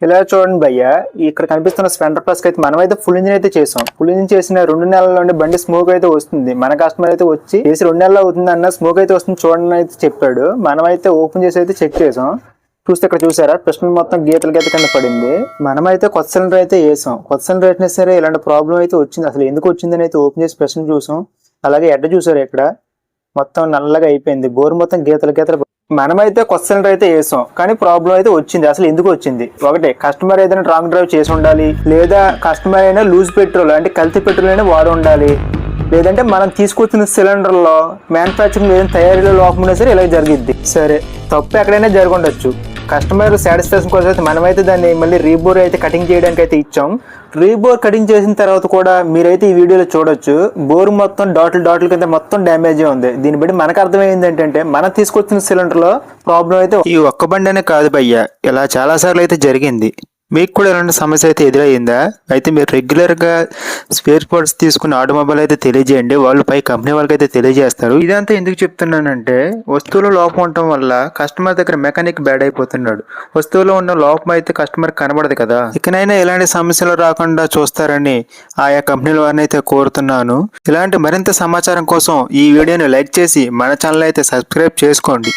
ఇలా చూడండి భయ్య, ఇక్కడ కనిపిస్తున్న స్ప్లెండర్ ప్లస్ అయితే మనమైతే ఫుల్ ఇంజిన్ అయితే చేసాం. ఫుల్ ఇంజిన్ చేసిన 2 నెలల్లోనే బండి స్మోక్ అయితే వస్తుంది. మన కస్టమర్ అయితే వచ్చి చేసి 2 నెలలు అవుతుంది అన్న, స్మోక్ అయితే వస్తుంది చూడండి అయితే చెప్పాడు. మనమైతే ఓపెన్ చేసి అయితే చెక్ చేసాం. చూస్తే ఇక్కడ చూసారా, పిస్టన్ మొత్తం గీతల గీత కింద పడింది. మనమైతే కొత్త సిలిండర్ అయితే వేసాం. కొత్త సిలిండర్ వేసినా సరే ఇలాంటి ప్రాబ్లం అయితే వచ్చింది. అసలు ఎందుకు వచ్చిందని అయితే ఓపెన్ చేసి పిస్టన్ చూసాం. అలాగే ఎడ్డ చూసారు, ఇక్కడ మొత్తం నల్లగా అయిపోయింది. బోర్ మొత్తం గీతల గీతలు. మనమైతే కొత్త సిలిండర్ అయితే వేసాం, కానీ ప్రాబ్లం అయితే వచ్చింది. అసలు ఎందుకు వచ్చింది? ఒకటే, కస్టమర్ ఏదైనా రాంగ్ డ్రైవ్ చేసి ఉండాలి, లేదా కస్టమర్ అయినా లూజ్ పెట్రోల్ అంటే కల్తీ పెట్రోల్ అయినా వాడి ఉండాలి, లేదంటే మనం తీసుకొచ్చిన సిలిండర్ లో మ్యానుఫ్యాక్చరింగ్ ఏదైనా తయారీలో లోపం ఉన్నా సరే ఇలా జరిగిద్ది. సరే, తప్పు ఎక్కడైనా జరిగి ఉండొచ్చు. కస్టమర్ సాటిస్ఫాక్షన్ కోసం అయితే మనమైతే దాన్ని మళ్ళీ రీబోర్ అయితే కటింగ్ చేయడానికి అయితే ఇచ్చాం. రీబోర్ కటింగ్ చేసిన తర్వాత కూడా మీరైతే ఈ వీడియోలో చూడొచ్చు, బోర్ మొత్తం డాట్ల కింద మొత్తం డ్యామేజ్ ఉంది. దీన్ని బట్టి మనకు అర్థమైంది ఏంటంటే మనం తీసుకొచ్చిన సిలిండర్ లో ప్రాబ్లం అయితే ఈ ఒక్క బండి అనే కాదు భయ్య, ఇలా చాలా సార్లు అయితే జరిగింది. మీకు కూడా ఇలాంటి సమస్య అయితే ఎదురయ్యిందా? అయితే మీరు రెగ్యులర్గా స్పేర్ పార్ట్స్ తీసుకున్న ఆటోమొబైల్ అయితే తెలియజేయండి, వాళ్ళు పై కంపెనీ వాళ్ళకి అయితే తెలియజేస్తారు. ఇదంతా ఎందుకు చెప్తున్నానంటే, వస్తువులో లోపం ఉండటం వల్ల కస్టమర్ దగ్గర మెకానిక్ బ్యాడ్ అయిపోతున్నాడు. వస్తువులో ఉన్న లోపం అయితే కస్టమర్ కనబడదు కదా. ఇకనైనా ఇలాంటి సమస్యలు రాకుండా చూస్తారని ఆయా కంపెనీల వారిని అయితే కోరుతున్నాను. ఇలాంటి మరింత సమాచారం కోసం ఈ వీడియోని లైక్ చేసి మన ఛానల్ అయితే సబ్స్క్రైబ్ చేసుకోండి.